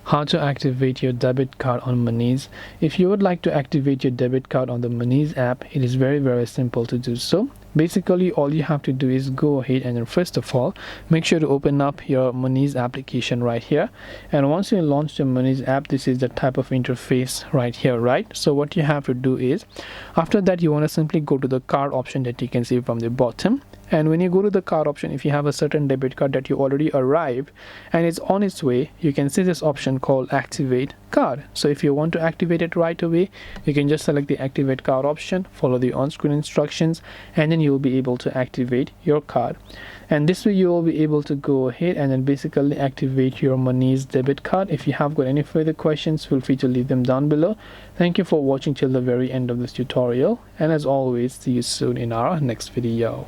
how to activate your debit card on Monese. If you would like to activate your debit card on the Monese app, it is very simple to do so. Basically, all you have to do is go ahead and then first of all make sure to open up your Monese application right here, and once you launch the Monese app, this is the type of interface right here, right? So what you have to do is, after that, you want to simply go to the card option that you can see from the bottom. And when you go to the card option, if you have a certain debit card that you already arrived and it's on its way, you can see this option called activate card. So if you want to activate it right away, you can just select the activate card option, follow the on-screen instructions, and then you'll be able to activate your card. And this way you will be able to go ahead and then basically activate your Monese debit card. If you have got any further questions, feel free to leave them down below. Thank you for watching till the very end of this tutorial, and as always, see you soon in our next video.